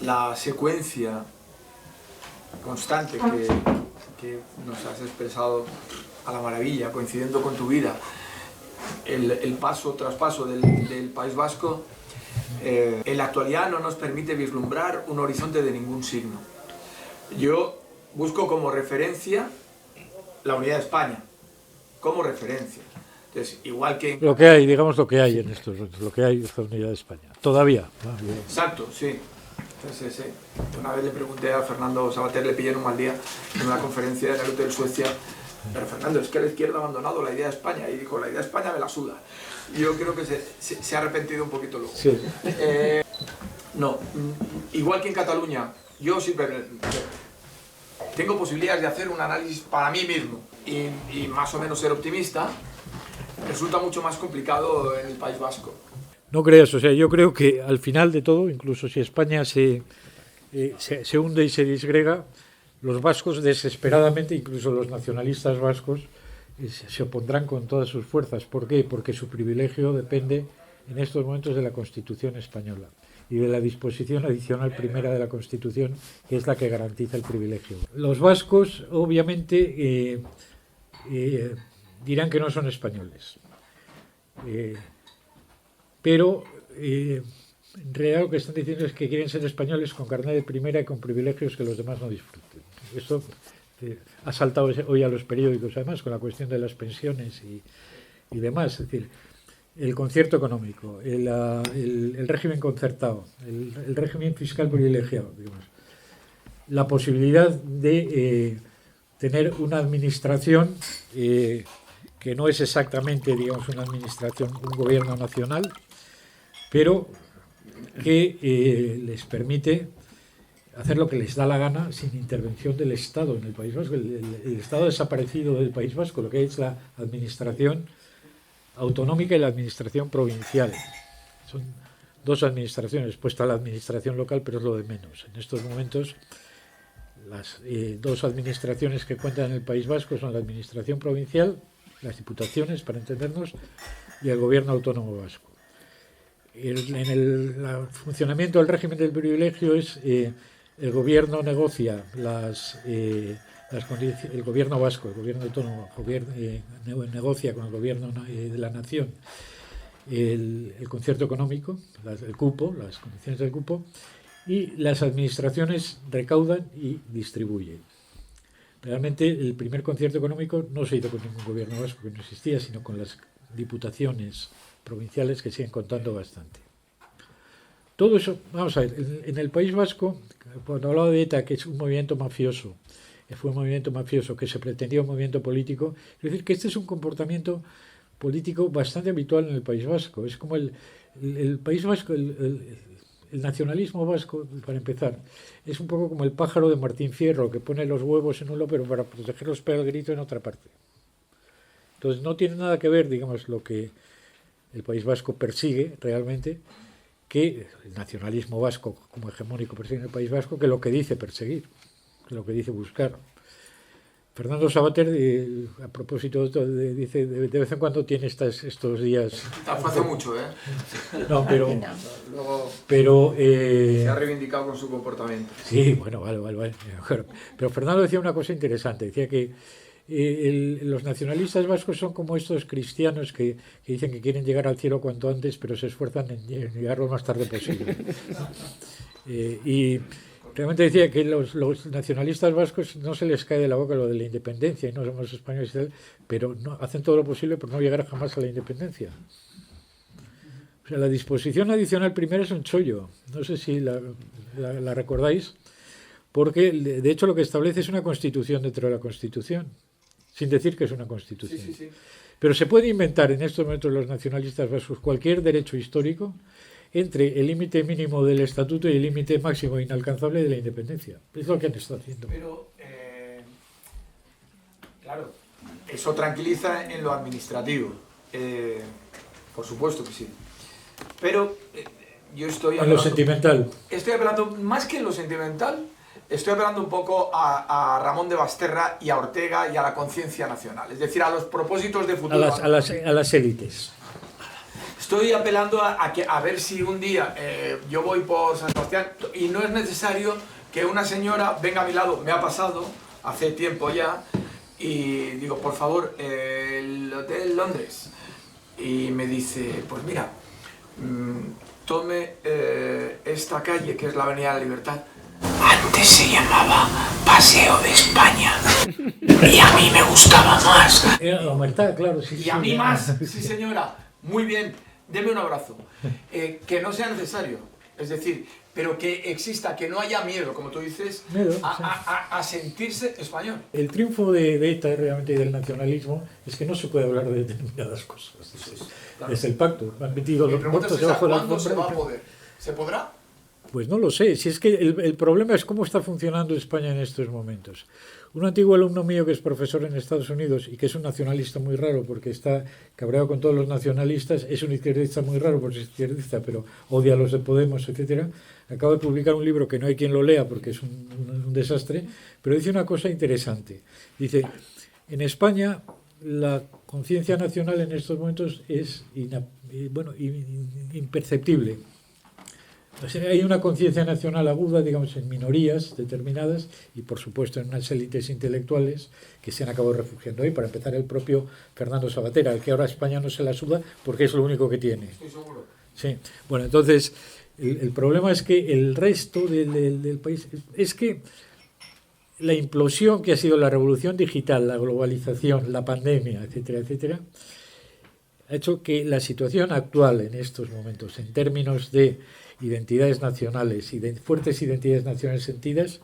la secuencia constante que nos has expresado a la maravilla, coincidiendo con tu vida, el paso tras paso del País Vasco, en la actualidad no nos permite vislumbrar un horizonte de ningún signo. Yo busco como referencia la unidad de España, como referencia. Entonces, igual que... Lo que hay, digamos lo que hay en estos momentos, lo que hay es la unidad de España. Todavía. Exacto, sí. Entonces, una vez le pregunté a Fernando Savater, le pillé en un mal día, en una conferencia en el Hotel Suecia, pero Fernando, es que la izquierda ha abandonado la idea de España, y dijo, la idea de España me la suda. Y yo creo que se ha arrepentido un poquito luego. Sí. No, igual que en Cataluña, yo siempre tengo posibilidades de hacer un análisis para mí mismo y más o menos ser optimista, resulta mucho más complicado en el País Vasco. No creas, o sea, yo creo que al final de todo, incluso si España se hunde y se disgrega, los vascos desesperadamente, incluso los nacionalistas vascos, se opondrán con todas sus fuerzas. ¿Por qué? Porque su privilegio depende en estos momentos de la Constitución española y de la disposición adicional primera de la Constitución, que es la que garantiza el privilegio. Los vascos, obviamente, dirán que no son españoles. Pero en realidad lo que están diciendo es que quieren ser españoles con carnet de primera y con privilegios que los demás no disfruten. Esto ha saltado hoy a los periódicos, además, con la cuestión de las pensiones y demás. Es decir, el concierto económico, el régimen concertado, el régimen fiscal privilegiado, digamos, la posibilidad de tener una administración que no es exactamente, digamos, una administración, un gobierno nacional, pero que les permite hacer lo que les da la gana sin intervención del Estado en el País Vasco. El Estado ha desaparecido del País Vasco, lo que es la administración autonómica y la administración provincial. Son dos administraciones, puesta la administración local, pero es lo de menos. En estos momentos, las dos administraciones que cuentan en el País Vasco son la administración provincial, las diputaciones, para entendernos, y el gobierno autónomo vasco. En el funcionamiento del régimen del privilegio es el gobierno negocia el gobierno vasco, el gobierno autónomo negocia con el gobierno de la nación el concierto económico, el cupo, las condiciones del cupo, y las administraciones recaudan y distribuyen. Realmente el primer concierto económico no se hizo con ningún gobierno vasco, que no existía, sino con las diputaciones provinciales, que siguen contando bastante. Todo eso, vamos a ver, en el País Vasco, cuando hablaba de ETA, que es un movimiento mafioso, fue un movimiento mafioso que se pretendía un movimiento político, es decir, que este es un comportamiento político bastante habitual en el País Vasco. Es como el País Vasco, el nacionalismo vasco, para empezar, es un poco como el pájaro de Martín Fierro, que pone los huevos en uno, pero para protegerlos pega el grito en otra parte. Entonces no tiene nada que ver, digamos, lo que el País Vasco persigue realmente, que el nacionalismo vasco como hegemónico persigue en el País Vasco, que lo que dice perseguir, que lo que dice buscar. Fernando Savater, a propósito de esto, dice, de vez en cuando tiene estos días... Fue hace mucho, ¿eh? No, pero se ha reivindicado con su comportamiento. Sí, bueno, vale. Pero Fernando decía una cosa interesante, decía que los nacionalistas vascos son como estos cristianos que dicen que quieren llegar al cielo cuanto antes, pero se esfuerzan en llegar lo más tarde posible. Y realmente decía que los nacionalistas vascos no se les cae de la boca lo de la independencia, y no somos españoles y tal, pero no, hacen todo lo posible por no llegar jamás a la independencia. O sea, la disposición adicional primera es un chollo, no sé si la recordáis, porque de hecho lo que establece es una constitución dentro de la Constitución, sin decir que es una constitución. Sí. Pero se puede inventar en estos momentos los nacionalistas vascos cualquier derecho histórico entre el límite mínimo del estatuto y el límite máximo inalcanzable de la independencia. Es lo que han estado haciendo. Pero, claro, eso tranquiliza en lo administrativo. Por supuesto que sí. Pero yo estoy en lo sentimental. Estoy apelando, más que en lo sentimental, estoy apelando un poco a Ramón de Basterra y a Ortega y a la conciencia nacional. Es decir, a los propósitos de futuro. A las élites. Estoy apelando a ver si un día yo voy por San Sebastián y no es necesario que una señora venga a mi lado. Me ha pasado hace tiempo ya y digo, por favor, el Hotel Londres. Y me dice, pues mira, tome esta calle que es la Avenida de la Libertad. Antes se llamaba Paseo de España y a mí me gustaba más. La Huerta, claro, sí. Y a mí más, sí señora, muy bien, deme un abrazo. Que no sea necesario, es decir, pero que exista, que no haya miedo, como tú dices, Miedo, a sentirse español. El triunfo de ETA realmente y del nacionalismo es que no se puede hablar de determinadas cosas. Claro. Es el pacto, han metido los muertos debajo de la alfombra. ¿Cuándo se va a poder? ¿Se podrá? Pues no lo sé, si es que el problema es cómo está funcionando España en estos momentos. Un antiguo alumno mío que es profesor en Estados Unidos y que es un nacionalista muy raro porque está cabreado con todos los nacionalistas, es un izquierdista muy raro porque es izquierdista, pero odia a los de Podemos, etcétera. Acaba de publicar un libro que no hay quien lo lea porque es un desastre, pero dice una cosa interesante. Dice, en España la conciencia nacional en estos momentos es imperceptible. O sea, hay una conciencia nacional aguda, digamos, en minorías determinadas y, por supuesto, en unas élites intelectuales que se han acabado refugiando ahí. Para empezar, el propio Fernando Sabater, al que ahora España no se la suda porque es lo único que tiene. Estoy seguro. Sí. Bueno, entonces, el problema es que el resto del país... Es que la implosión que ha sido la revolución digital, la globalización, la pandemia, etcétera, etcétera, ha hecho que la situación actual en estos momentos, en términos de identidades nacionales y de fuertes identidades nacionales sentidas,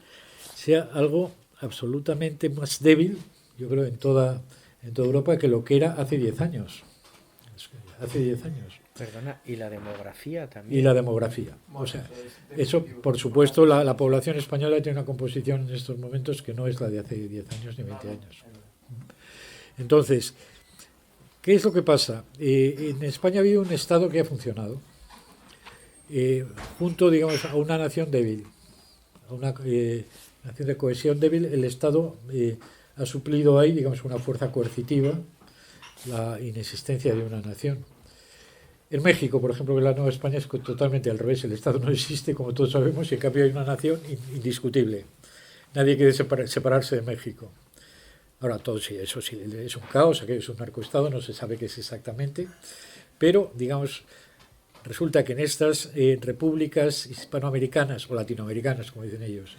sea algo absolutamente más débil, yo creo, en toda Europa que lo que era hace 10 años. Hace 10 años. Perdona, ¿y la demografía también? Y la demografía. O sea, eso, por supuesto, la población española tiene una composición en estos momentos que no es la de hace 10 años ni 20 años. Entonces, ¿qué es lo que pasa? En España ha habido un Estado que ha funcionado. Junto, digamos, a una nación débil, a una nación de cohesión débil, el Estado ha suplido ahí, digamos, una fuerza coercitiva, la inexistencia de una nación. En México, por ejemplo, que la Nueva España es totalmente al revés, el Estado no existe, como todos sabemos, y en cambio hay una nación indiscutible. Nadie quiere separarse de México. Ahora, todo sí, eso sí, es un caos, aquello es un narcoestado, no se sabe qué es exactamente, pero, digamos, resulta que en estas repúblicas hispanoamericanas o latinoamericanas, como dicen ellos,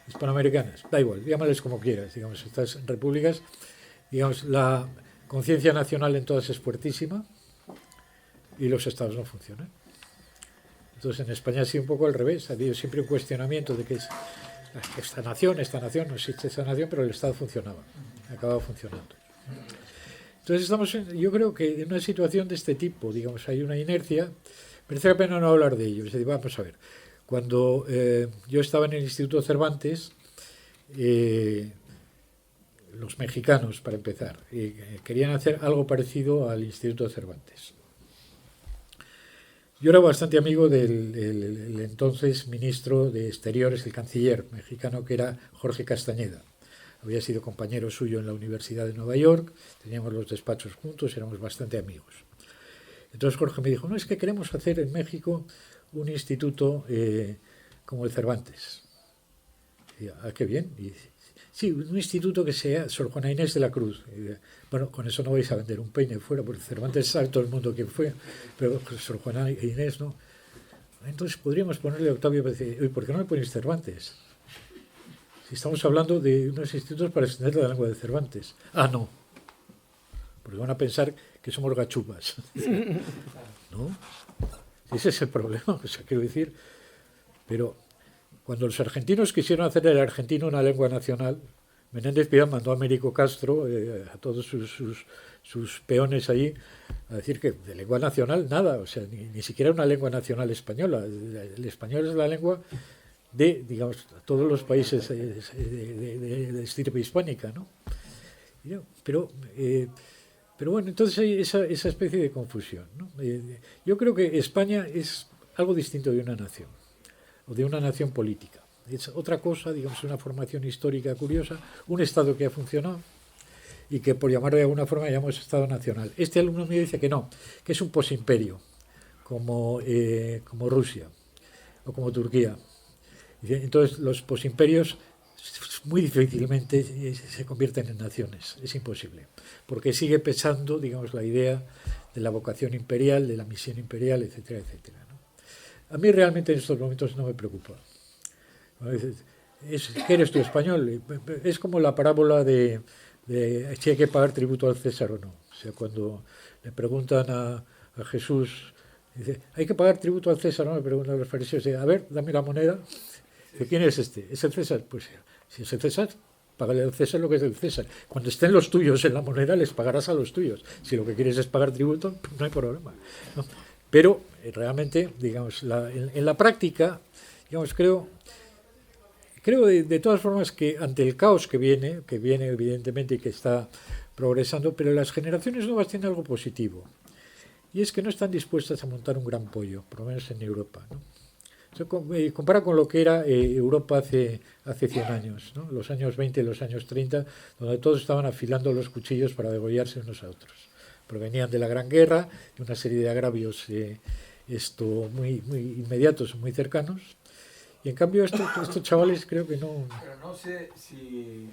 hispanoamericanas, da igual, llámales como quieras, digamos, estas repúblicas, digamos, la conciencia nacional en todas es fuertísima y los estados no funcionan. Entonces en España ha sido un poco al revés, ha habido siempre un cuestionamiento de que es esta nación, no existe esta nación, pero el Estado funcionaba, acababa funcionando. Entonces estamos, yo creo que en una situación de este tipo, digamos, hay una inercia, merece la pena no hablar de ello. Es decir, vamos a ver, cuando yo estaba en el Instituto Cervantes, los mexicanos, para empezar, querían hacer algo parecido al Instituto Cervantes. Yo era bastante amigo del entonces ministro de Exteriores, el canciller mexicano, que era Jorge Castañeda. Había sido compañero suyo en la Universidad de Nueva York, teníamos los despachos juntos, éramos bastante amigos. Entonces Jorge me dijo, no, es que queremos hacer en México un instituto como el Cervantes. Y yo, qué bien. Y dice, sí, un instituto que sea Sor Juana Inés de la Cruz. Y yo, bueno, con eso no vais a vender un peine fuera, porque Cervantes sabe todo el mundo quién fue, pero Sor Juana Inés no. Entonces podríamos ponerle a Octavio, oye, ¿por qué no le ponéis Cervantes? Si estamos hablando de unos institutos para extender la lengua de Cervantes. Ah, no. Porque van a pensar que somos gachupas. ¿No? Ese es el problema, o sea, quiero decir. Pero cuando los argentinos quisieron hacer del argentino una lengua nacional, Menéndez Pidal mandó a Américo Castro, a todos sus peones allí, a decir que de lengua nacional nada, o sea, ni siquiera una lengua nacional española. El español es la lengua de, digamos, todos los países de estirpe hispánica, ¿no? Pero bueno, entonces hay esa especie de confusión, ¿no? Yo creo que España es algo distinto de una nación, o de una nación política. Es otra cosa, digamos, una formación histórica curiosa, un Estado que ha funcionado y que, por llamarlo de alguna forma, llamamos Estado nacional. Este alumno mío dice que no, que es un posimperio. como Rusia o como Turquía. Entonces los posimperios muy difícilmente se convierten en naciones, es imposible, porque sigue pesando, digamos, la idea de la vocación imperial, de la misión imperial, etcétera, etcétera, ¿no? A mí realmente en estos momentos no me preocupa. ¿Qué eres tú, español? Es como la parábola de si hay que pagar tributo al César o no. O sea, cuando le preguntan a Jesús, dice, ¿hay que pagar tributo al César o no? Le preguntan a los fariseos, a ver, dame la moneda. Dice, ¿quién es este? ¿Es el César? Pues si es el César, págale al César lo que es del César. Cuando estén los tuyos en la moneda, les pagarás a los tuyos. Si lo que quieres es pagar tributo, pues no hay problema, ¿no? Pero realmente, digamos, en la práctica, digamos, creo de todas formas que ante el caos que viene evidentemente y que está progresando, pero las generaciones nuevas tienen algo positivo. Y es que no están dispuestas a montar un gran pollo, por lo menos en Europa, ¿no? Compara con lo que era Europa hace 100 años, ¿no? Los años 20 y los años 30, donde todos estaban afilando los cuchillos para degollarse unos a otros. Provenían de la Gran Guerra, de una serie de agravios muy inmediatos, muy cercanos. Y en cambio estos chavales creo que no... Pero no sé si